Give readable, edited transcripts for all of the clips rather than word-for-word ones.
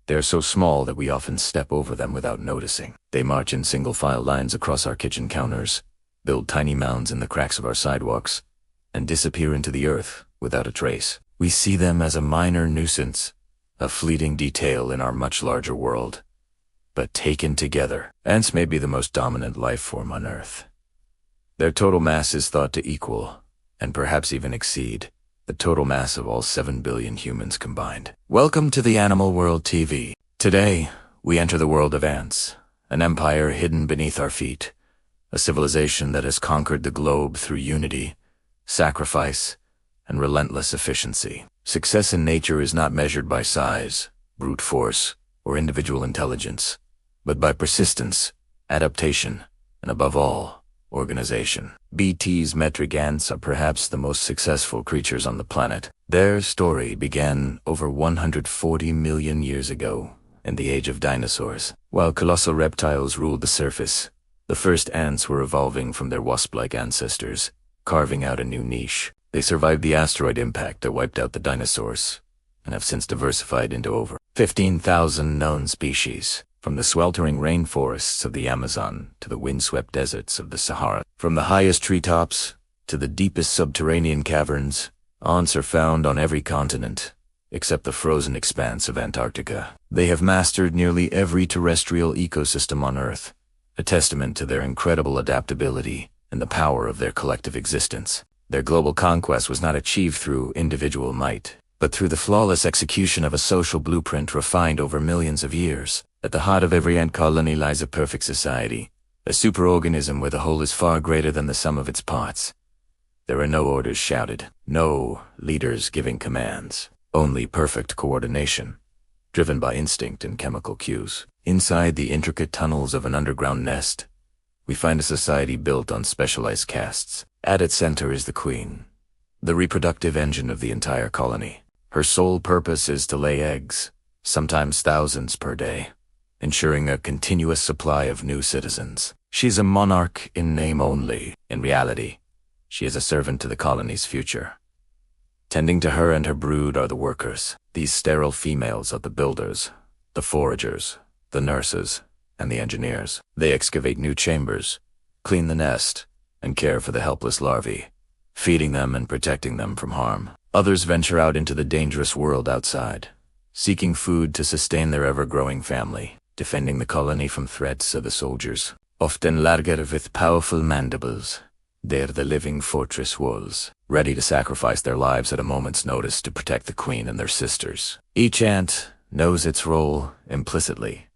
They are so small that we often step over them without noticing. They march in single-file lines across our kitchen counters, build tiny mounds in the cracks of our sidewalks, and disappear into the earth without a trace. We see them as a minor nuisance, a fleeting detail in our much larger world. But taken together, ants may be the most dominant life form on Earth. Their total mass is thought to equal, and perhaps even exceed, the total mass of all 7 billion humans combined. Welcome to the Animal World TV. Today, we enter the world of ants, an empire hidden beneath our feet, a civilization that has conquered the globe through unity, sacrifice, and relentless efficiency. Success in nature is not measured by size, brute force, or individual intelligence, but by persistence, adaptation, and above all, organization. BT's metric ants are perhaps the most successful creatures on the planet. Their story began over 140 million years ago, in the age of dinosaurs. While colossal reptiles ruled the surface, the first ants were evolving from their wasp-like ancestors, carving out a new niche. They survived the asteroid impact that wiped out the dinosaurs, and have since diversified into over 15,000 known species, from the sweltering rainforests of the Amazon to the windswept deserts of the Sahara. From the highest treetops to the deepest subterranean caverns, ants are found on every continent, except the frozen expanse of Antarctica. They have mastered nearly every terrestrial ecosystem on Earth, a testament to their incredible adaptability and the power of their collective existence. Their global conquest was not achieved through individual might, but through the flawless execution of a social blueprint refined over millions of years. At the heart of every ant colony lies a perfect society, a superorganism where the whole is far greater than the sum of its parts. There are no orders shouted, no leaders giving commands, only perfect coordination, driven by instinct and chemical cues. Inside the intricate tunnels of an underground nest, we find a society built on specialized castes. At its center is the queen, the reproductive engine of the entire colony. Her sole purpose is to lay eggs, sometimes thousands per day, ensuring a continuous supply of new citizens. She's a monarch in name only. In reality, she is a servant to the colony's future. Tending to her and her brood are the workers. These sterile females are the builders, the foragers, the nurses, and the engineers. They excavate new chambers, clean the nest, and care for the helpless larvae, feeding them and protecting them from harm. Others venture out into the dangerous world outside, seeking food to sustain their ever-growing family, defending the colony from threats of the soldiers. Often larger with powerful mandibles, they're the living fortress walls, ready to sacrifice their lives at a moment's notice to protect the queen and their sisters. Each ant knows its role implicitly,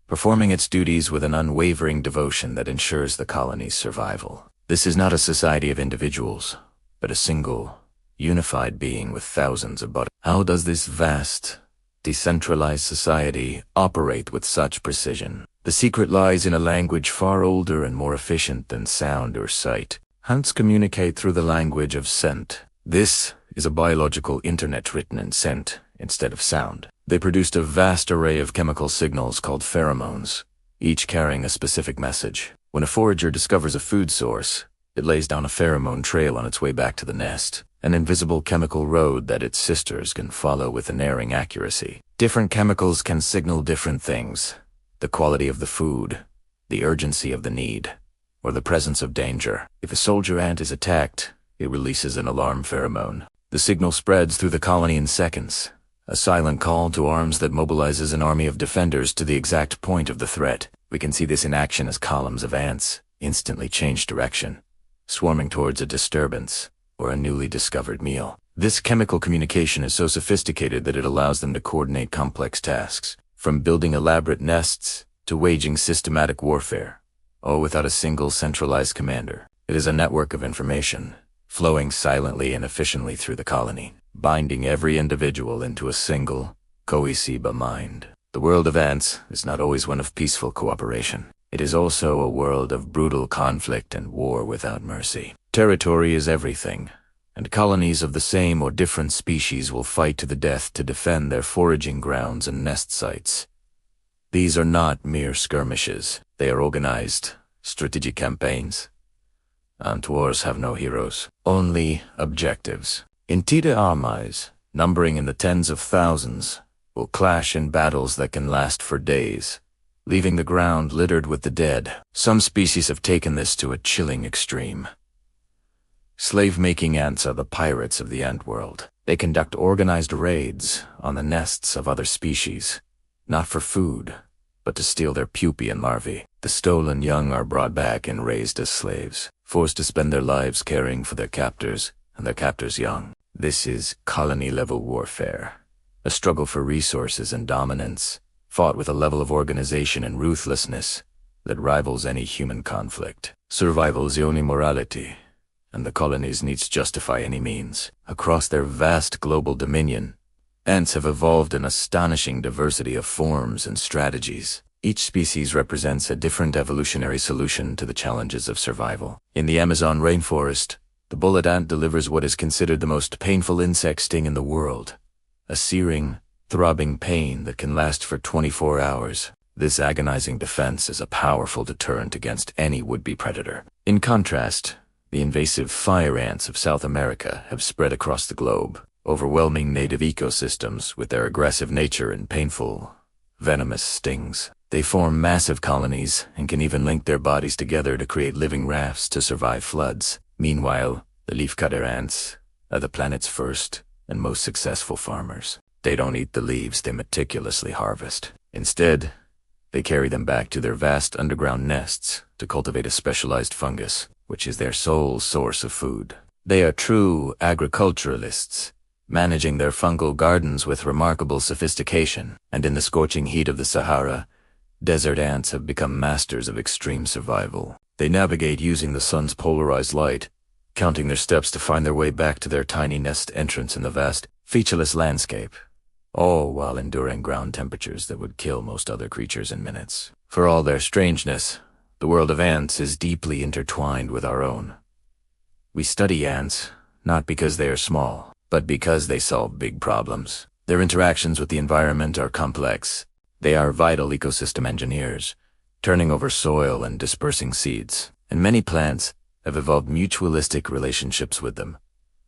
performing its duties with an unwavering devotion that ensures the colony's survival. This is not a society of individuals, but a single, unified being with thousands of bodies. How does this vast, decentralized society operate with such precision? The secret lies in a language far older and more efficient than sound or sight. Ants communicate through the language of scent. This is a biological internet written in scent instead of sound. They produced a vast array of chemical signals called pheromones, each carrying a specific message. When a forager discovers a food source, it lays down a pheromone trail on its way back to the nest, an invisible chemical road that its sisters can follow with unerring accuracy. Different chemicals can signal different things: the quality of the food, the urgency of the need, or the presence of danger. If a soldier ant is attacked, it releases an alarm pheromone. The signal spreads through the colony in seconds, a silent call to arms that mobilizes an army of defenders to the exact point of the threat. We can see this in action as columns of ants instantly change direction, swarming towards a disturbance or a newly discovered meal. This chemical communication is so sophisticated that it allows them to coordinate complex tasks, from building elaborate nests to waging systematic warfare, all without a single centralized commander. It is a network of information, flowing silently and efficiently through the colony, binding every individual into a single, cohesive mind. The world of ants is not always one of peaceful cooperation. It is also a world of brutal conflict and war without mercy. Territory is everything, and colonies of the same or different species will fight to the death to defend their foraging grounds and nest sites. These are not mere skirmishes. They are organized, strategic campaigns. Ant wars have no heroes, only objectives. Entire armies, numbering in the tens of thousands, will clash in battles that can last for days, leaving the ground littered with the dead. Some species have taken this to a chilling extreme. Slave-making ants are the pirates of the ant world. They conduct organized raids on the nests of other species, not for food, but to steal their pupae and larvae. The stolen young are brought back and raised as slaves, forced to spend their lives caring for their captors and their captors' young. This is colony-level warfare, a struggle for resources and dominance, fought with a level of organization and ruthlessness that rivals any human conflict. Survival is the only morality, and the colonies needs justify any means. Across their vast global dominion, ants have evolved an astonishing diversity of forms and strategies. Each species represents a different evolutionary solution to the challenges of survival. In the Amazon rainforest, the bullet ant delivers what is considered the most painful insect sting in the world, a searing, throbbing pain that can last for 24 hours. This agonizing defense is a powerful deterrent against any would-be predator. In contrast, the invasive fire ants of South America have spread across the globe, overwhelming native ecosystems with their aggressive nature and painful, venomous stings. They form massive colonies and can even link their bodies together to create living rafts to survive floods. Meanwhile, the leafcutter ants are the planet's first and most successful farmers. They don't eat the leaves they meticulously harvest. Instead, they carry them back to their vast underground nests to cultivate a specialized fungus, which is their sole source of food. They are true agriculturalists, managing their fungal gardens with remarkable sophistication. And in the scorching heat of the Sahara, desert ants have become masters of extreme survival. They navigate using the sun's polarized light, counting their steps to find their way back to their tiny nest entrance in the vast, featureless landscape, all while enduring ground temperatures that would kill most other creatures in minutes. For all their strangeness, the world of ants is deeply intertwined with our own. We study ants, not because they are small, but because they solve big problems. Their interactions with the environment are complex. They are vital ecosystem engineers, turning over soil and dispersing seeds. And many plants have evolved mutualistic relationships with them,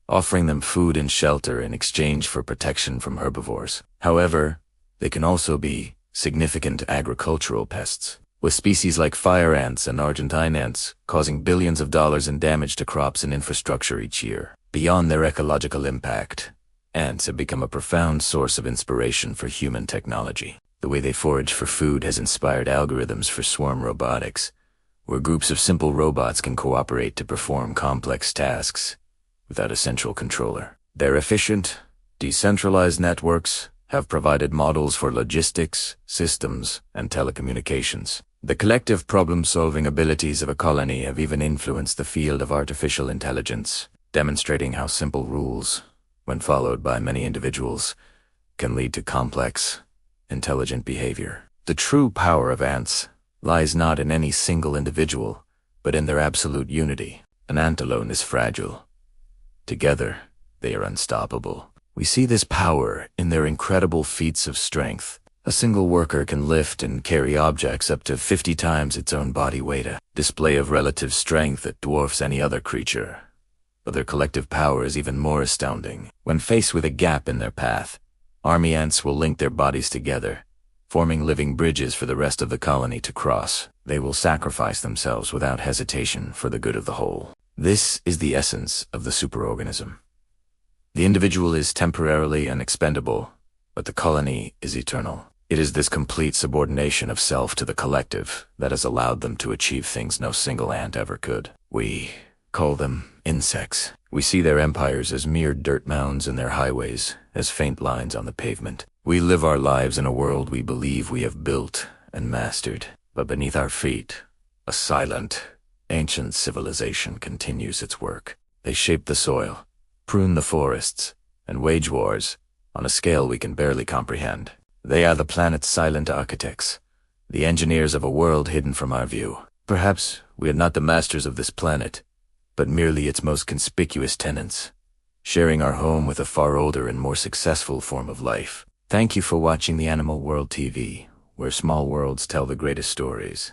offering them food and shelter in exchange for protection from herbivores. However, they can also be significant agricultural pests, with species like fire ants and Argentine ants causing billions of dollars in damage to crops and infrastructure each year. Beyond their ecological impact, ants have become a profound source of inspiration for human technology. The way they forage for food has inspired algorithms for swarm robotics, where groups of simple robots can cooperate to perform complex tasks without a central controller. Their efficient, decentralized networks have provided models for logistics, systems, and telecommunications. The collective problem-solving abilities of a colony have even influenced the field of artificial intelligence, demonstrating how simple rules, when followed by many individuals, can lead to complex, intelligent behavior. The true power of ants lies not in any single individual, but in their absolute unity. An ant alone is fragile. Together, they are unstoppable. We see this power in their incredible feats of strength. A single worker can lift and carry objects up to 50 times its own body weight, a display of relative strength that dwarfs any other creature. But their collective power is even more astounding. When faced with a gap in their path, army ants will link their bodies together, forming living bridges for the rest of the colony to cross. They will sacrifice themselves without hesitation for the good of the whole. This is the essence of the superorganism. The individual is temporarily and expendable, but the colony is eternal. It is this complete subordination of self to the collective that has allowed them to achieve things no single ant ever could. We call them insects. We see their empires as mere dirt mounds and their highways as faint lines on the pavement. We live our lives in a world we believe we have built and mastered, but beneath our feet, a silent, ancient civilization continues its work. They shape the soil, prune the forests, and wage wars on a scale we can barely comprehend. They are the planet's silent architects, the engineers of a world hidden from our view. Perhaps we are not the masters of this planet, but merely its most conspicuous tenants, sharing our home with a far older and more successful form of life. Thank you for watching the Animal World TV, where small worlds tell the greatest stories.